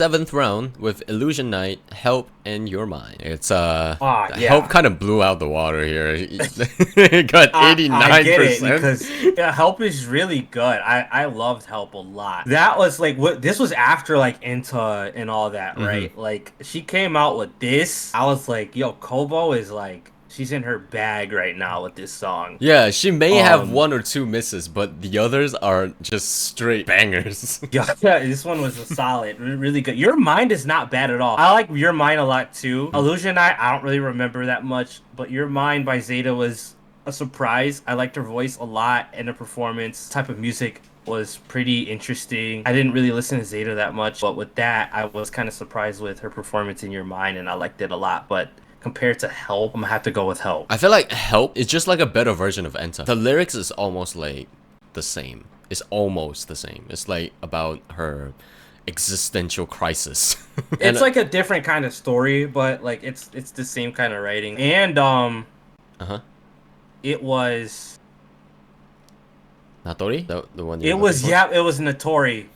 Seventh round with Illusion Night, Help in Your Mind. It's Ah, yeah. Help kind of blew out the water here. It got I get it 89%. because yeah, Help is really good. I loved Help a lot. That was like what this was after like Into and all that, Hmm. right? Like she came out with this. I was like, yo, Kobo is like she's in her bag right now with this song. Yeah, she may have Um, one or two misses, but the others are just straight bangers. yeah, this one was a solid, really good. Your Mind is not bad at all. I like Your Mind a lot too. Illusion I don't really remember that much, but Your Mind by Zeta was a surprise. I liked her voice a lot and the performance type of music was pretty interesting. I didn't really listen to Zeta that much, but with that, I was kind of surprised with her performance in Your Mind and I liked it a lot. But compared to Help, I'm gonna have to go with Help. I feel like Help is just like a better version of Enta. The lyrics is almost like the same. It's almost the same. It's like about her existential crisis. And It's like a different kind of story, but like it's the same kind of writing. And uh-huh. it was Natori? The one you're it looking was for? yeah, it was Notori.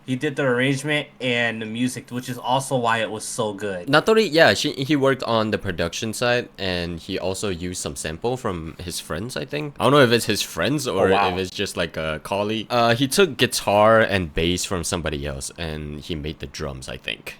He did the arrangement and the music, which is also why it was so good. Natori, yeah, he worked on the production side and he also used some sample from his friends, I think. I don't know if it's his friends Oh or if wow. it's just like a colleague. He took guitar and bass from somebody else and he made the drums, I think.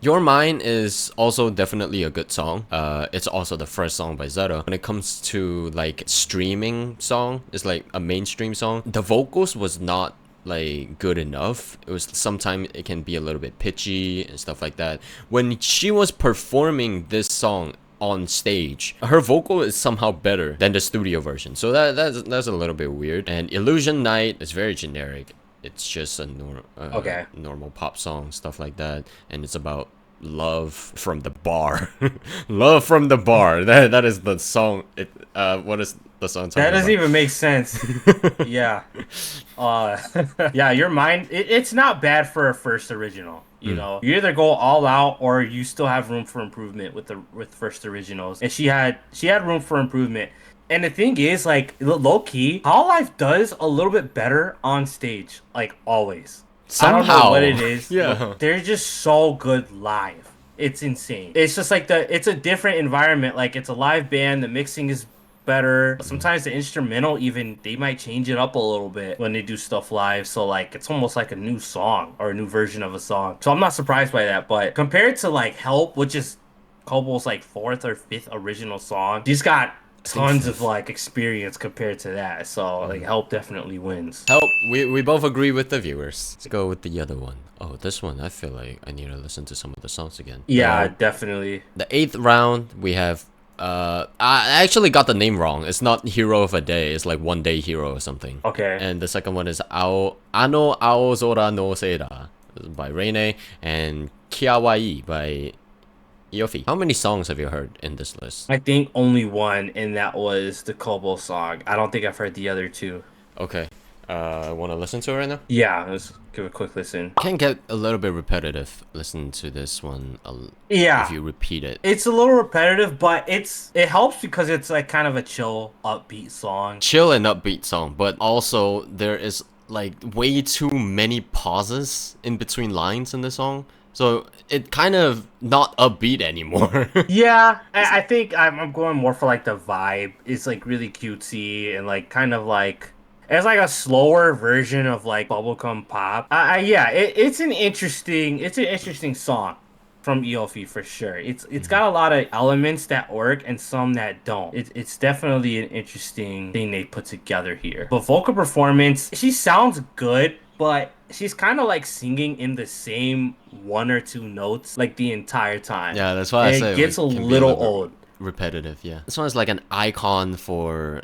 Your Mind is also definitely a good song. It's also the first song by Zeta. When it comes to like streaming song, it's like a mainstream song. The vocals was not like good enough. It was sometimes it can be a little bit pitchy and stuff like that. When she was performing this song on stage, her vocal is somehow better than the studio version. So that's a little bit weird. And Illusion Night is very generic. It's just a Okay. normal pop song, stuff like that, and it's about love from the bar. Love from the bar. That is the song. What is the song That talking doesn't about? even make sense. Yeah. Uh yeah, Your Mind it's not bad for a first original. You Mm. know, you either go all out or you still have room for improvement with the with first originals. And she had room for improvement. And the thing is, like low key, Hollow Life does a little bit better on stage, like always. I don't know what Somehow. it is, but Yeah. they're just so good live. It's insane. It's just like it's a different environment. Like it's a live band. The mixing is better. Sometimes the instrumental even they might change it up a little bit when they do stuff live. So like it's almost like a new song or a new version of a song. So I'm not surprised by that. But compared to like Help, which is Kobo's like fourth or fifth original song, she's got I think tons of fifth. like experience compared to that. So like Help definitely wins. Help. We both agree with the viewers. Let's go with the other one. Oh, this one I feel like I need to listen to some of the songs again. Yeah, definitely. The eighth round we have I actually got the name wrong. It's not Hero of a Day. It's like One Day Hero or something. Okay. And the second one is Ano Aozora no Seira by Reine and Kiawai by Yofi. How many songs have you heard in this list? I think only one, and that was the Kobo song. I don't think I've heard the other two. Okay. Want to listen to it right now? Yeah, let's give a quick listen. Can get a little bit repetitive. Listen to this one if Yeah, you repeat it. it's a little repetitive, but it helps because it's like kind of a chill, upbeat song. Chill and upbeat song, but also there is like way too many pauses in between lines in the song. So it kind of not upbeat anymore. Yeah, I think I'm going more for like the vibe. It's like really cutesy and like kind of like it's like a slower version of like bubblegum pop. Yeah, it's an interesting song from EOFI for sure. It's got a lot of elements that work and some that don't. It's definitely an interesting thing they put together here. But vocal performance, she sounds good, but she's kind of like singing in the same one or two notes like the entire time. Yeah, that's why I And say it gets a it can be a little little bit old. repetitive. Yeah, this one is like an icon for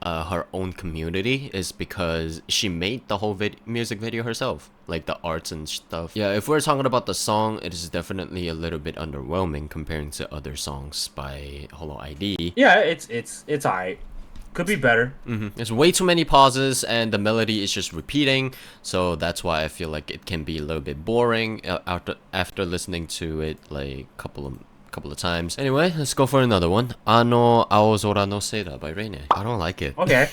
her own community, is because she made the whole music video herself, like the arts and stuff. Yeah, if we're talking about the song, it is definitely a little bit underwhelming comparing to other songs by Holo ID. Yeah, it's alright. Could be better. There's way too many pauses and the melody is just repeating, so that's why I feel like it can be a little bit boring after listening to it like couple of times. Anyway, let's go for another one. Ano Aozora no Seira by Reine. I don't like it. Okay.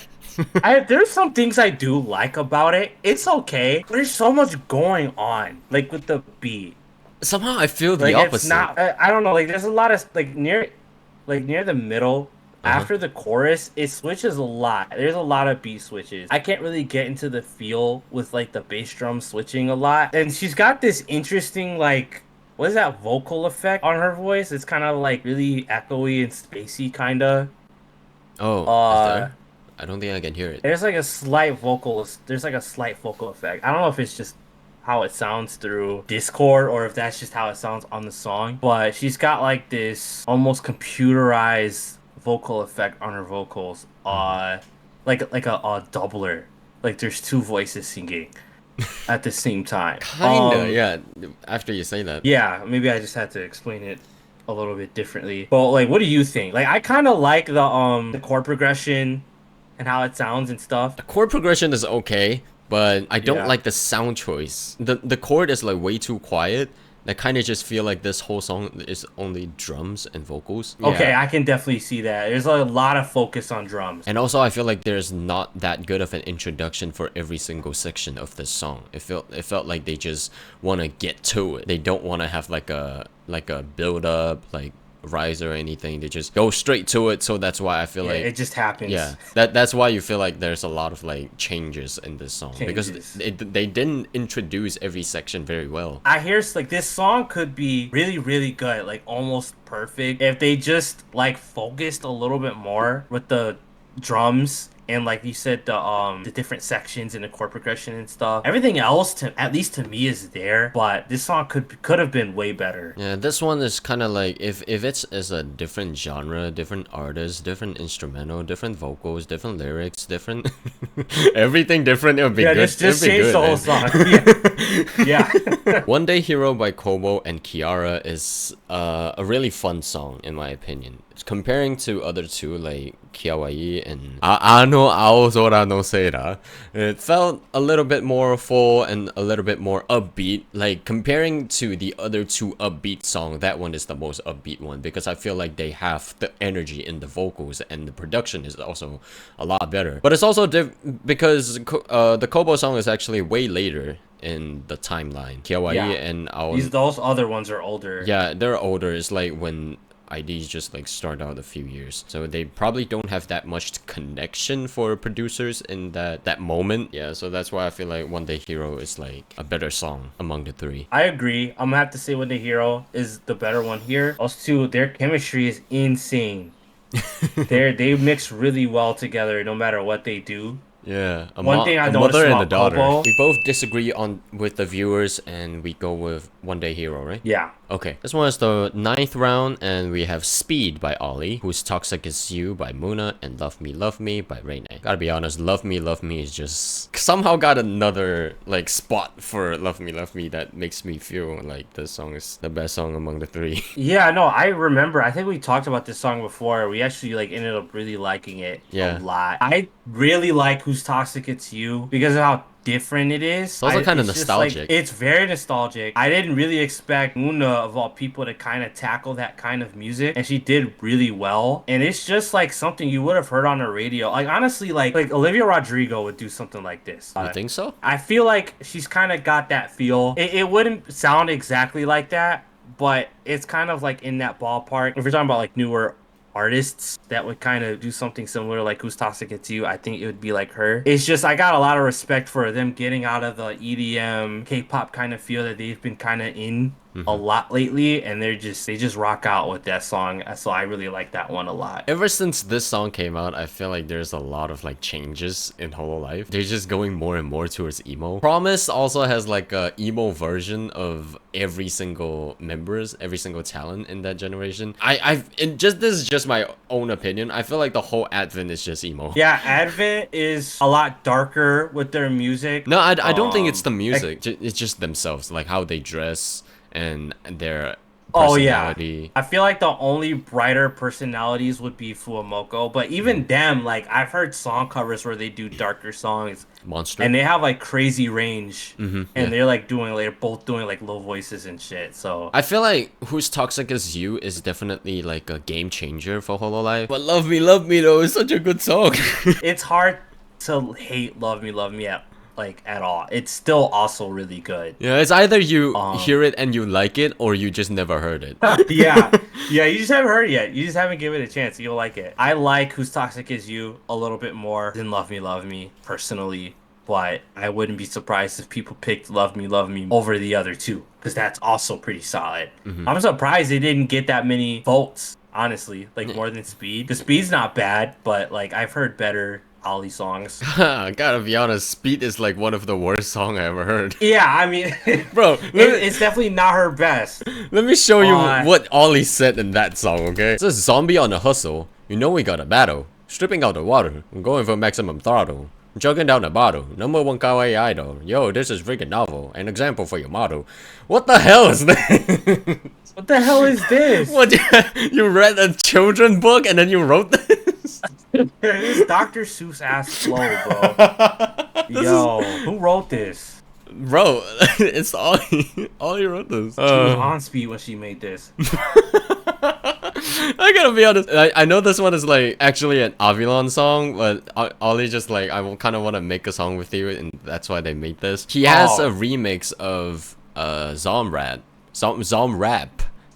There's some things I do like about it. It's okay. There's so much going on, like with the beat. Somehow I feel the Like it's opposite. not. I don't know. Like there's a lot of like near the middle. Uh-huh. After the chorus, it switches a lot. There's a lot of beat switches. I can't really get into the feel with like the bass drum switching a lot. And she's got this interesting like what is that vocal effect on her voice? It's kind of like really echoey and spacey kind of. Oh, is Uh there? I don't think I can hear it. there's like a slight vocal effect. I don't know if it's just how it sounds through Discord or if that's just how it sounds on the song, but she's got like this almost computerized vocal effect on her vocals. Like a doubler. Like there's two voices singing at the same time. Kinda, yeah. After you say that. Yeah, maybe I just had to explain it a little bit differently. But like what do you think? Like I kind of like the chord progression and how it sounds and stuff. The chord progression is okay, but I don't Yeah. like the sound choice. The chord is like way too quiet. I kind of just feel like this whole song is only drums and vocals. Okay, Yeah. I can definitely see that. There's a lot of focus on drums. And also I feel like there's not that good of an introduction for every single section of this song. It felt like they just want to get to it. They don't want to have like a build up, like rise or anything. They just go straight to it. So that's why I feel Yeah, like it just happens. yeah, that's why you feel like there's a lot of like changes in this song because Changes. they didn't introduce every section very well. I hear like this song could be really, really good, like almost perfect if they just like focused a little bit more with the drums and like you said the different sections and the chord progression and stuff. Everything else to at least to me is there, but this song could have been way better. Yeah, this one is kind of like if it's is a different genre, different artist, different instrumental, different vocals, different lyrics, different everything different, it would be Yeah, good. just It'd be change good, the whole man. song. Yeah. Yeah. One Day Hero by Kobo and Kiara is a really fun song in my opinion. Comparing to other two like Kiawai and Ano Aozora no Seira, it felt a little bit more full and a little bit more upbeat. Like comparing to the other two upbeat song, that one is the most upbeat one because I feel like they have the energy in the vocals and the production is also a lot better. But it's also because the Kobo song is actually way later in the timeline. Kiawai Yeah. and Ao, Those other ones are older. yeah, they're older. It's like when IDs just like start out a few years, so they probably don't have that much connection for producers in that moment. Yeah, so that's why I feel like One Day Hero is like a better song among the three. I agree. I'm gonna have to say When the Hero is the better one here. Also, too, their chemistry is insane. They mix really well together no matter what they do. Yeah, One thing I a noticed mother and a about daughter. Kobo. We both disagree on with the viewers, and we go with One Day Hero, right? Yeah. Okay, this one is the ninth round, and we have Speed by Ollie, Who's Toxic Is You by Muna, and Love Me by Rene. Gotta be honest, Love Me is just somehow got another like spot for Love Me that makes me feel like this song is the best song among the three. Yeah, no, I remember. I think we talked about this song before. We actually like ended up really liking it Yeah. a lot. I really like Who's Toxic It's You because of how different it is. It's also kind of it's just, like, nostalgic. it's very nostalgic. I didn't really expect Muna of all people to kind of tackle that kind of music, and she did really well. And it's just like something you would have heard on the radio. Like honestly, like Olivia Rodrigo would do something like this. You think so? I feel like she's kind of got that feel. It wouldn't sound exactly like that, but it's kind of like in that ballpark. If you're talking about like newer artists that would kind of do something similar like Who's Toxic It's You, I think it would be like her. It's just I got a lot of respect for them getting out of the EDM K-pop kind of feel that they've been kind of in a lot lately, and they just rock out with that song. So I really like that one a lot. Ever since this song came out, I feel like there's a lot of like changes in Holo Life. They're just going more and more towards emo. Promise also has like a emo version of every single talent in that generation. This is just my own opinion. I feel like the whole Advent is just emo. Yeah, Advent is a lot darker with their music. No, I don't think it's the music. It's just themselves, like how they dress and their Oh yeah, personality. I feel like the only brighter personalities would be Fuamoko, but even them, like I've heard song covers where they do darker songs, Monster. and they have like crazy range, and yeah. they're like they're both doing like low voices and shit. So I feel like Who's Toxic Is You is definitely like a game changer for Hololive. But Love Me though is such a good song. it's hard to hate Love Me, yeah. like at all. It's still also really good. Yeah, it's either you Um, hear it and you like it, or you just never heard it. yeah, yeah. You just haven't heard it yet. You just haven't given it a chance. You'll like it. I like "Who's Toxic Is You" a little bit more than Love Me" personally, but I wouldn't be surprised if people picked Love Me" over the other two because that's also pretty solid. Mhm. I'm surprised they didn't get that many votes. Honestly, like more than Speed. The Speed's not bad, but like I've heard better Ollie songs. I gotta be honest, Speed is like one of the worst song I ever heard. Yeah, I mean, Bro, it's definitely not her best. let me show you Uh, what Ollie said in that song, okay? It's a zombie on a hustle. You know we got a battle. Stripping out the water. I'm going for maximum throttle. I'm chugging down the bottle. Number one kawaii idol. Yo, this is freaking novel. An example for your model. What the hell is that? what the hell is this? What? You read a children book and then you wrote this? This Dr. Seuss ass flow, bro. Yo, who wrote this? Bro, it's Ollie. Ollie wrote this. She was on speed when she made this. I gotta be honest. I know this one is like actually an Avilon song, but Ollie just like I kind of want to make a song with you, and that's why they made this. He has a remix of Zom Rap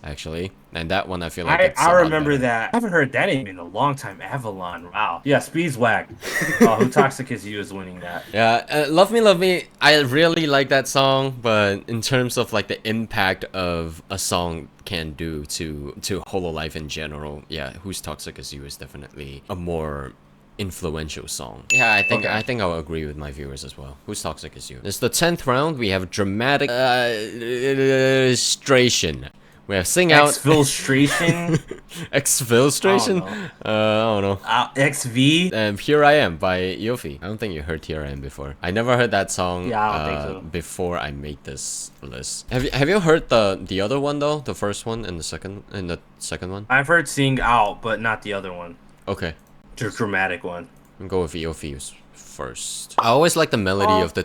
actually, and that one I feel like it's I a lot remember better. that. I haven't heard that name in a long time. Avalon. Wow. Yeah, Speed's whack. Who Toxic Is You is winning that. Yeah, Love Me. I really like that song, but in terms of like the impact of a song can do to Holo Life in general, yeah, Who's Toxic As You is definitely a more influential song. Yeah, I think I'll agree with my viewers as well. Who's Toxic As You? It's the 10th round. We have dramatic illustration. We have sing out Exfiltration. exfiltration. I don't know. XV. Here I Am by Yofi. I don't think you heard Here I Am before. I never heard that song Yeah, I don't think so. before I made this list. Have you heard the other one though? The first one and the second one? I've heard Sing Out, but not the other one. Okay. The dramatic one. I'll go with Yofi's first. I always like the melody of the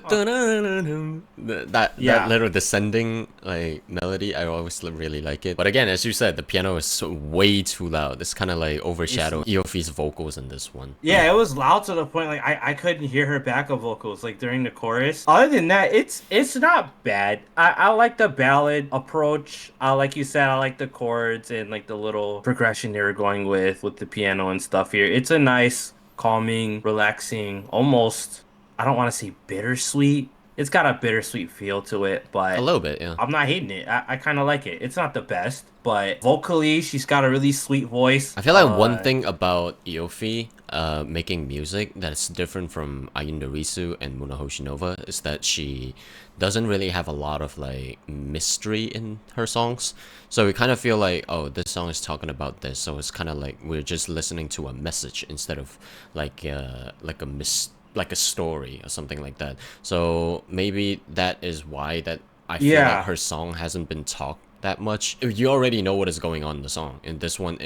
that little descending like melody. I always really like it. But again, as you said, the piano is way too loud. It's kind of like overshadowing Yofi's vocals in this one. Yeah, it was loud to the point like I couldn't hear her backup vocals like during the chorus. Other than that, it's not bad. I like the ballad approach. Like you said, I like the chords and like the little progression they were going with the piano and stuff here. It's a nice, calming, relaxing, almost, I don't want to say bittersweet. It's got a bittersweet feel to it, but A little bit, yeah. I'm not hating it. I kind of like it. It's not the best, but vocally, she's got a really sweet voice. I feel like one thing about Yofi making music that's different from Ayunda Risu and Muna Hoshinova is that she doesn't really have a lot of like mystery in her songs. So we kind of feel like, oh, this song is talking about this, so it's kind of like we're just listening to a message instead of like like a story or something like that. So maybe that is why that I feel like her song hasn't been talked that much. You already know what is going on in the song. In this one,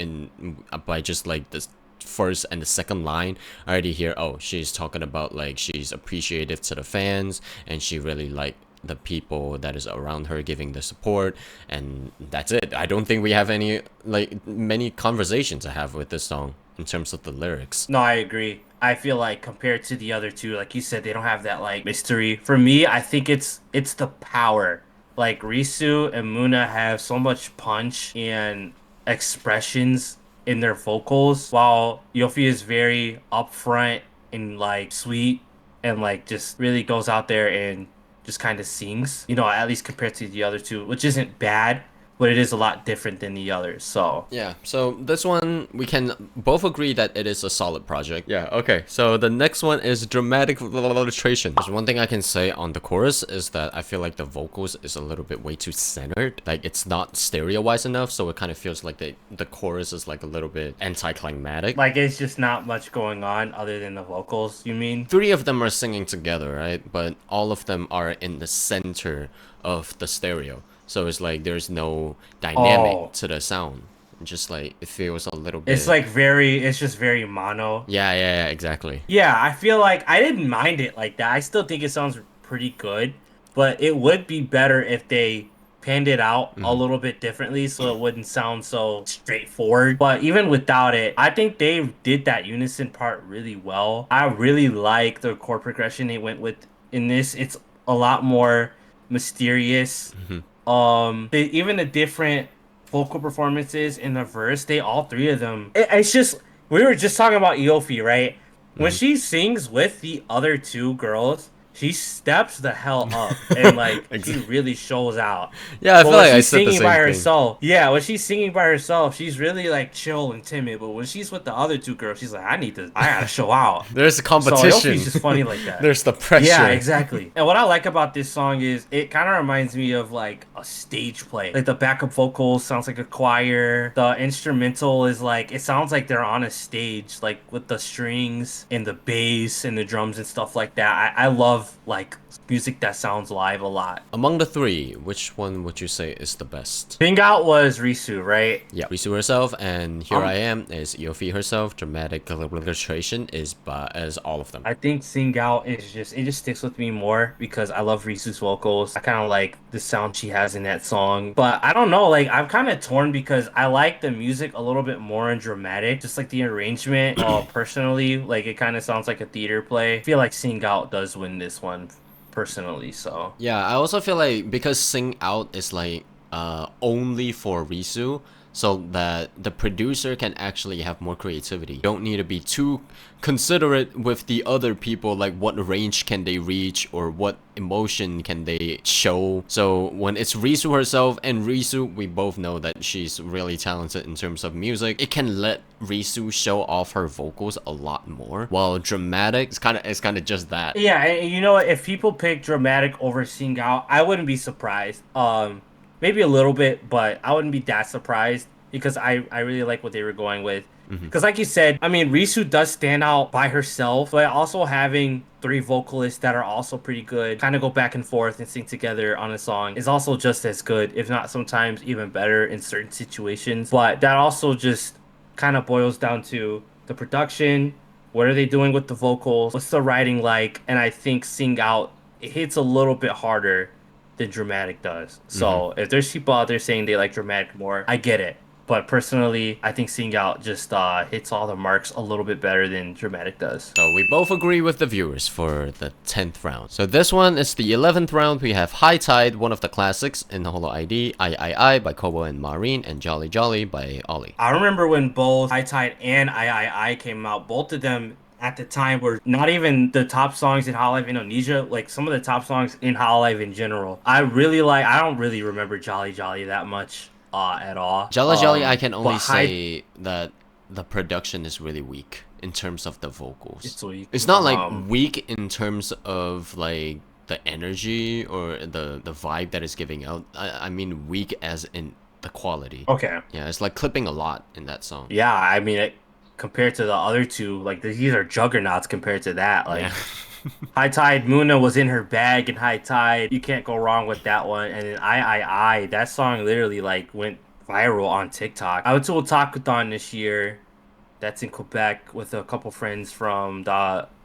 by just like this first and the second line, I already hear, oh, she's talking about like she's appreciative to the fans and she really like the people that is around her giving the support, and that's it. I don't think we have any like many conversations to have with this song in terms of the lyrics. No, I agree. I feel like compared to the other two, like you said, they don't have that like mystery. For me, I think it's the power. Like Risu and Muna have so much punch and expressions in their vocals, while Yofi is very upfront and like sweet and like just really goes out there and just kind of sings. You know, at least compared to the other two, which isn't bad, but it is a lot different than the others. So Yeah, so this one we can both agree that it is a solid project. Yeah, okay. So the next one is dramatic illustration. There's one thing I can say on the chorus is that I feel like the vocals is a little bit way too centered. Like it's not stereo-wise enough, so it kind of feels like the chorus is like a little bit anticlimactic. like it's just not much going on other than the vocals, you mean? Three of them are singing together, right? But all of them are in the center of the stereo. So it's like there's no dynamic to the sound. Just like it feels a little bit. It's just very mono. Yeah, exactly. Yeah, I feel like I didn't mind it like that. I still think it sounds pretty good, but it would be better if they panned it out a little bit differently so it wouldn't sound so straightforward. But even without it, I think they did that unison part really well. I really like the chord progression they went with in this, it's a lot more mysterious. Mhm. Even the different vocal performances in the verse, they all three of them. It's just we were just talking about Eofi, right? When Mhm. she sings with the other two girls, she steps the hell up and like she Exactly. really shows out. Yeah, I But feel when like I she's said the singing by same thing. herself, yeah, when she's singing by herself, she's really like chill and timid. But when she's with the other two girls, she's like, I gotta show out. There's a So Yofi's competition. just funny like that. There's the Yeah, pressure. exactly. And what I like about this song is it kind of reminds me of like a stage play. Like the backup vocals sounds like a choir. The instrumental is like it sounds like they're on a stage, like with the strings and the bass and the drums and stuff like that. I love like music that sounds live a lot. Among the three, which one would you say is the best? Thing Out was Risu, right? Yeah, Risu herself, and Here I Um, Am is Yofi herself. Dramatic illustration is as all of them. I think Sing Out is just it just sticks with me more because I love Risu's vocals. I kind of like the sound she has in that song. But I don't know, like I'm kind of torn because I like the music a little bit more and dramatic, just like the arrangement. Personally, like it kind of sounds like a theater play. I feel like Sing Out does win this one personally, so. Yeah, I also feel like because Sing Out is like only for Risu, so that the producer can actually have more creativity. You don't need to be too considerate with the other people, like what range can they reach or what emotion can they show. So when it's Risu herself, and Risu, we both know that she's really talented in terms of music, it can let Risu show off her vocals a lot more. While dramatic, it's kind of just that. Yeah, and you know what? If people pick dramatic over Sing Out, I wouldn't be surprised. Maybe a little bit, but I wouldn't be that surprised because I really like what they were going with. Mhm. Because like you said, I mean, Risu does stand out by herself, but also having three vocalists that are also pretty good, kind of go back and forth and sing together on a song is also just as good, if not sometimes even better in certain situations. But that also just kind of boils down to the production. What are they doing with the vocals? What's the writing like? And I think Sing Out it hits a little bit harder than Dramatic does. Mhm. So if there's people out there saying they like Dramatic more, I get it. But personally, I think Sing Out just hits all the marks a little bit better than Dramatic does. So we both agree with the viewers for the 10th round. So this one is the 11th round. We have High Tide, one of the classics in Holo ID, I by Kobo and Maureen, and Jolly Jolly by Ollie. I remember when both High Tide and I came out, both of them at the time were not even the top songs in Hololive Indonesia, like some of the top songs in Hololive in general. I don't really remember Jolly Jolly that much at all. Jolly Jolly, I can But only say that the production is really weak in terms of the vocals. it's weak. It's not like weak in terms of like the energy or the vibe that is giving out. I mean weak as in the quality. Okay. Yeah, it's like clipping a lot in that song. Yeah, I mean compared to the other two, like these are juggernauts compared to that. Like Yeah. High Tide Muna was in her bag in High Tide. You can't go wrong with that one. And then that song literally like went viral on TikTok. I went to a talkathon this year that's in Quebec with a couple friends from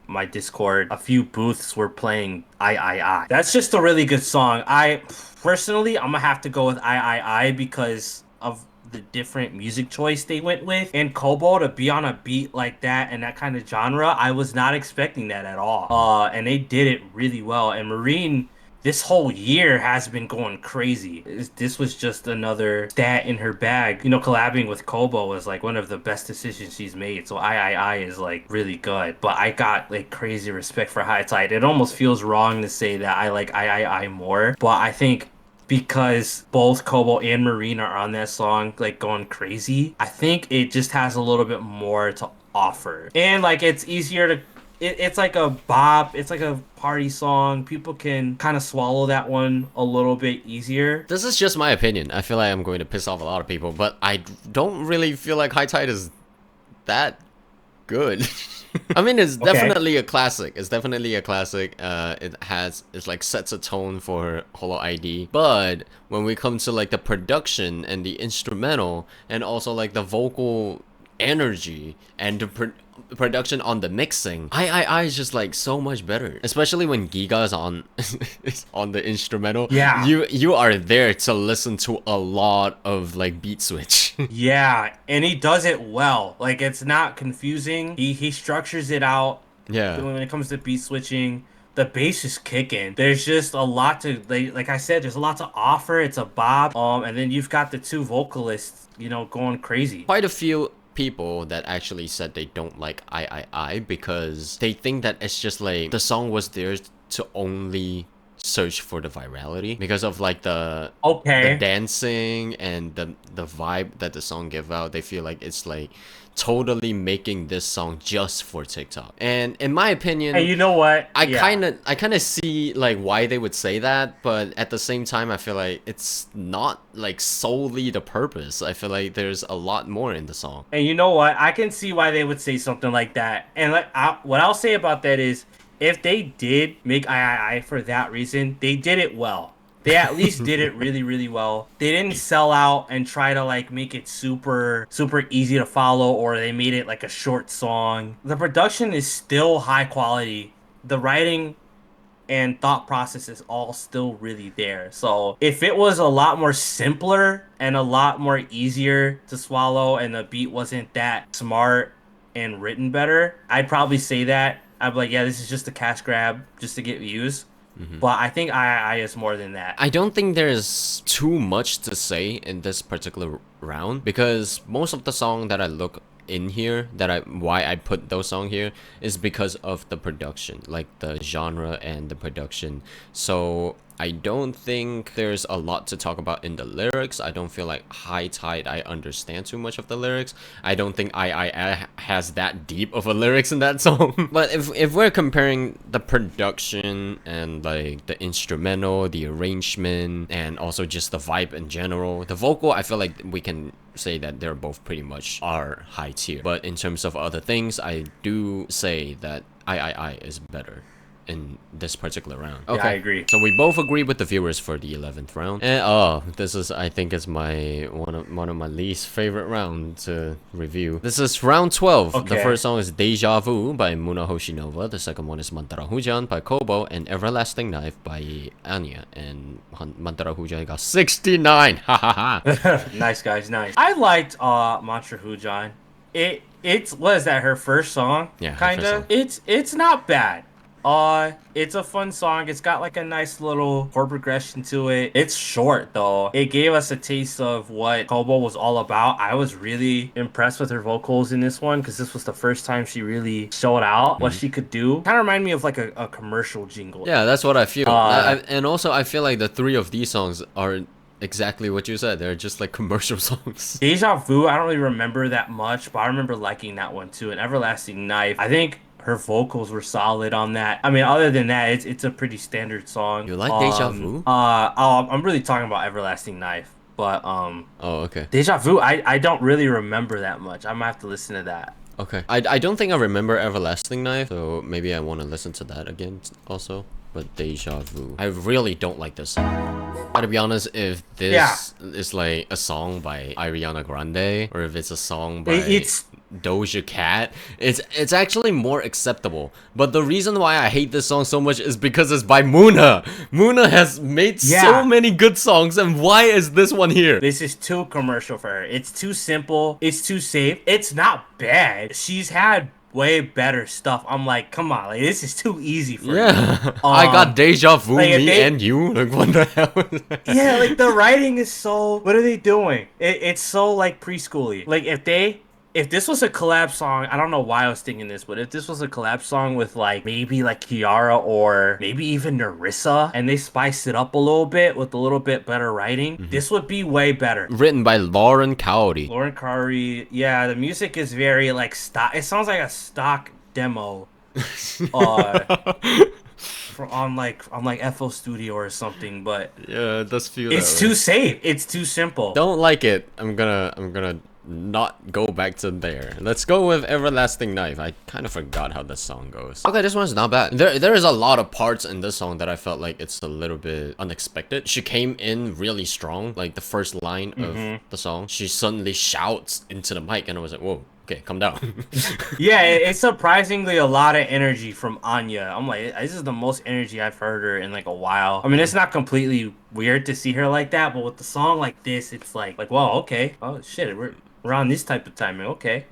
my Discord. A few booths were playing I. That's just a really good song. I personally I'm gonna have to go with I because of the different music choice they went with. And Kobo to be on a beat like that and that kind of genre, I was not expecting that at all. And they did it really well. And Marine this whole year has been going crazy. This was just another stat in her bag. You know, collabing with Kobo was like one of the best decisions she's made. So I is like really good. But I got like crazy respect for High Tide. It almost feels wrong to say that I like I more. But I think because both Kobo and Marine are on that song, like going crazy, I think it just has a little bit more to offer. And like it's easier to it's like a bop, it's like a party song. People can kind of swallow that one a little bit easier. This is just my opinion. I feel like I'm going to piss off a lot of people, but I don't really feel like High Tide is that good. I mean, it's Okay. definitely a classic. It's definitely a classic. It's like sets a tone for Holo ID. But when we come to like the production and the instrumental and also like the vocal energy and the production on the mixing, I is just like so much better. Especially when Giga is on is on the instrumental. Yeah. You are there to listen to a lot of like beat switch. Yeah, and he does it well. Like it's not confusing. He structures it out Yeah. when it comes to beat switching. the bass is kicking. There's just a lot to like I said, there's a lot to offer. It's a bop. And then you've got the two vocalists, going crazy. Quite a few people that actually said they don't like I because they think that it's just like the song was there to only search for the virality because of like the Okay. dancing and the vibe that the song give out. They feel like it's like totally making this song just for TikTok. And in my Hey, opinion, you know what? I Yeah. kind of see like why they would say that, but at the same time I feel like it's not like solely the purpose. I feel like there's a lot more in the song. And you know what? I can see why they would say something like that. And what I'll say about that is, if they did make I for that reason, they did it well. They at least did it really, really well. They didn't sell out and try to like make it super, super easy to follow, or they made it like a short song. The production is still high quality. The writing and thought process is all still really there. So if it was a lot more simpler and a lot more easier to swallow and the beat wasn't that smart and written better, I'd probably say that. I'd be like, yeah, this is just a cash grab just to get views. But I think I is more than that. I don't think there's too much to say in this particular round because most of the song that I look in here why I put those song here is because of the production, like the genre and the production. So I don't think there's a lot to talk about in the lyrics. I don't feel like High Tide I understand too much of the lyrics. I don't think I has that deep of a lyrics in that song. But if we're comparing the production and like the instrumental, the arrangement, and also just the vibe in general, the vocal, I feel like we can say that they're both pretty much are high tier. But in terms of other things, I do say that I is better in this particular round. Yeah, I agree. So we both agree with the viewers for the 11th round. And oh, this is, I think it's my one of my least favorite round to review. This is round 12. The Okay. first song is Deja Vu by Muna Hoshinova. The second one is Mantara Hujan by Kobo, and Everlasting Knife by Anya. And Mantara Hujan got 69. Ha ha ha. Nice guys, nice. I liked Mantra Hujan. It's what is that, her first song? Yeah, her first Kinda. song. It's not bad. It's a fun song. It's got like a nice little chord progression to it. It's short though. It gave us a taste of what Kobo was all about. I was really impressed with her vocals in this one because this was the first time she really showed out what she could do. Kind of reminded me of like a commercial jingle. Yeah, that's what I feel. Uh, And also, I feel like the three of these songs are exactly what you said. They're just like commercial songs. Deja Vu, I don't really remember that much, but I remember liking that one too. And Everlasting Knife, I think her vocals were solid on that. I mean, other than that, it's a pretty standard song. You like Deja Vu? I'm really talking about Everlasting Knife, but Oh, okay. Deja Vu, I don't really remember that much. I might have to listen to that. Okay. I don't think I remember Everlasting Knife, so maybe I want to listen to that again also. But Deja Vu. I really don't like this song. To be honest, if this is like a song by Ariana Grande, or if it's a song by It's Doja Cat, it's actually more acceptable. But the reason why I hate this song so much is because it's by Muna. Muna has made so Yeah. many good songs, and why is this one here? This is too commercial for her. It's too simple. It's too safe. It's not bad. She's had way better stuff. I'm like, come on, like this is too easy for Yeah, you. I got Deja Vu, like, if me they- and you. Like, what the hell? Is that? Yeah, like the writing is so. What are they doing? It's so like preschooly. Like if this was a collab song, I don't know why I was thinking this, but if this was a collab song with like maybe like Kiara or maybe even Narissa, and they spiced it up a little bit with a little bit better writing, this would be way better. Written by Lauren Cowdy. Lauren Curry, yeah, the music is very like stock. It sounds like a stock demo, on like FL Studio or something. But Yeah, it does feel it's that too way. safe. It's too simple. Don't like it. I'm gonna not go back to there. Let's go with Everlasting Knife. I kind of forgot how this song goes. Okay, this one's not bad. There is a lot of parts in this song that I felt like it's a little bit unexpected. She came in really strong, like the first line of the song. She suddenly shouts into the mic, and I was like, whoa. Okay, calm down. Yeah, it's surprisingly a lot of energy from Anya. I'm like, this is the most energy I've heard her in like a while. I mean, it's not completely weird to see her like that, but with the song like this, it's like, whoa, okay, oh shit, we're around this type of timing. Okay.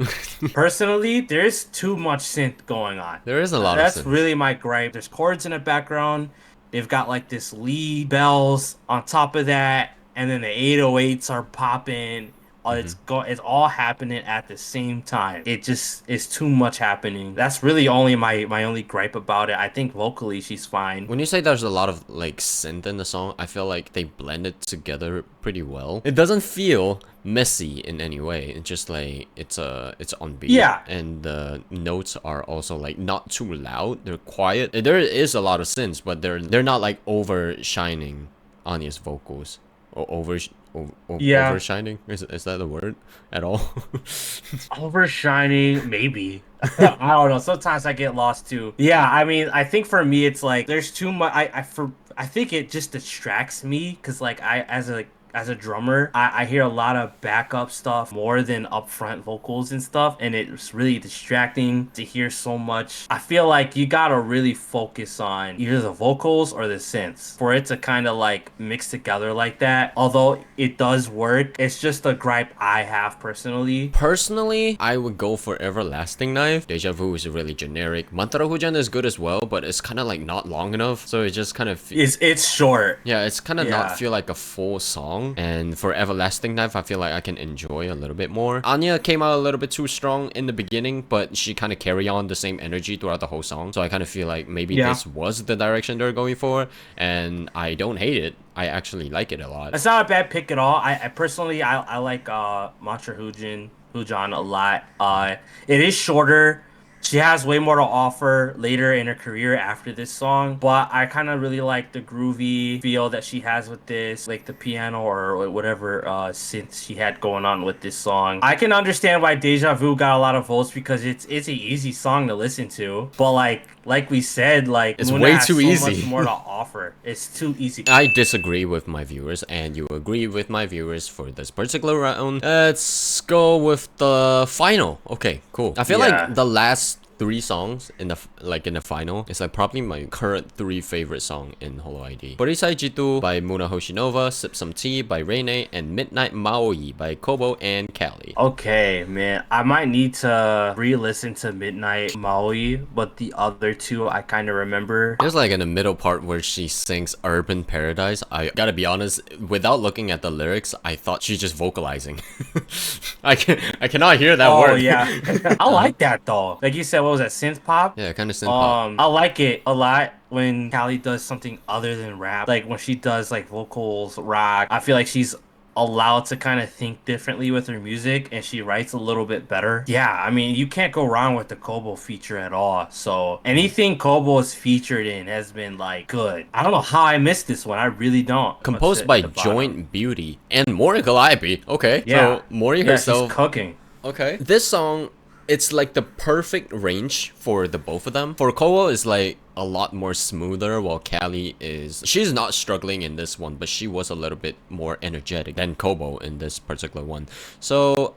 Personally, there's too much synth going on. There is a lot of That's sense. really my gripe. There's chords in the background. They've got like this lead bells on top of that, and then the 808s are popping. It's all happening at the same time. It just is too much happening. That's really only my only gripe about it. I think vocally she's fine. When you say there's a lot of like synth in the song, I feel like they blend it together pretty well. It doesn't feel messy in any way. It's just like it's on beat. Yeah. And the notes are also like not too loud. They're quiet. There is a lot of synths, but they're not like overshining Anya's vocals or Yeah. overshining. Is that the word at all? Overshining, maybe. I don't know. Sometimes I get lost too. Yeah, I mean, I think for me, it's like there's too much. I think it just distracts me because like as a drummer, I hear a lot of backup stuff more than upfront vocals and stuff, and it's really distracting to hear so much. I feel like you gotta really focus on either the vocals or the synths for it to kind of like mix together like that. Although it does work, it's just a gripe I have personally. Personally, I would go for Everlasting Knife. Deja Vu is really generic. Mantara Hujan is good as well, but it's kind of like not long enough, so it just kind of It's short. yeah, it's kind of Yeah. not feel like a full song. And for Everlasting Knife, I feel like I can enjoy a little bit more. Anya came out a little bit too strong in the beginning, but she kind of carry on the same energy throughout the whole song. So I kind of feel like maybe Yeah. this was the direction they're going for, and I don't hate it. I actually like it a lot. It's not a bad pick at all. I personally I like Mantra Hujan a lot. It is shorter. She has way more to offer later in her career after this song, but I kind of really like the groovy feel that she has with this, like the piano or whatever synth she had going on with this song. I can understand why Deja Vu got a lot of votes because it's an easy song to listen to, but like we said, like It's Muna way has too so easy. much more to offer. It's too easy. I disagree with my viewers, and you agree with my viewers for this particular round. Let's go with the final. Okay, cool. I feel Yeah. like the last three songs in the in the final is like probably my current three favorite song in Holo ID. Borisai Jitu by Muna Hoshinova, Sip Some Tea by Reine, and Midnight Maui by Kobo and Callie. Okay, man. I might need to re-listen to Midnight Maui, but the other two I kind of remember. There's like in the middle part where she sings Urban Paradise. I gotta be honest, without looking at the lyrics, I thought she's just vocalizing. I cannot hear that Oh word. yeah, I like that though. Like you said, what was that, synth pop? Yeah, kind of synth pop. I like it a lot when Callie does something other than rap. Like when she does like vocals, rock. I feel like she's allowed to kind of think differently with her music, and she writes a little bit better. Yeah, I mean, you can't go wrong with the Kobo feature at all. So anything Kobo is featured in has been like good. I don't know how I missed this one. I really don't. Composed What's by at the bottom? Joint Beauty and Mori Calliope. Okay, Yeah, so Mori yeah, herself. she's cooking. Okay. This song, it's like the perfect range for the both of them. For Koa is like a lot more smoother, while Callie she's not struggling in this one, but she was a little bit more energetic than Kobo in this particular one. So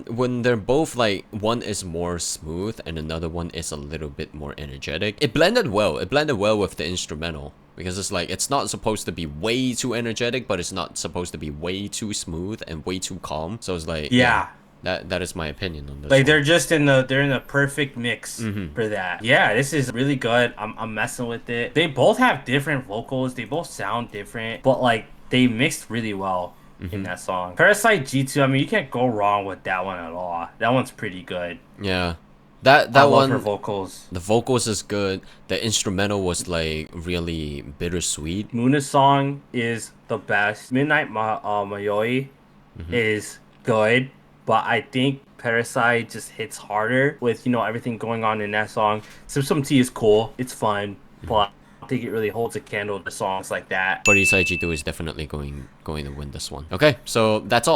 when they're both like, one is more smooth and another one is a little bit more energetic, it blended well. It blended well with the instrumental. Because it's like, it's not supposed to be way too energetic, but it's not supposed to be way too smooth and way too calm. So it's like, Yeah. That is my opinion on this Like one. they're just in the perfect mix for that. Yeah, this is really good. I'm messing with it. They both have different vocals. They both sound different, but like they mixed really well in that song. Parasite G2, I mean, you can't go wrong with that one at all. That one's pretty good. Yeah. That I love one, her vocals. the vocals is good. The instrumental was like really bittersweet. Muna's song is the best. Midnight Mayoi is good, but I think Parasite just hits harder with, everything going on in that song. Some Tea is cool. It's fun, but I don't think it really holds a candle to songs like that. But Isai Jitu is definitely going to win this one. Okay, so that's all.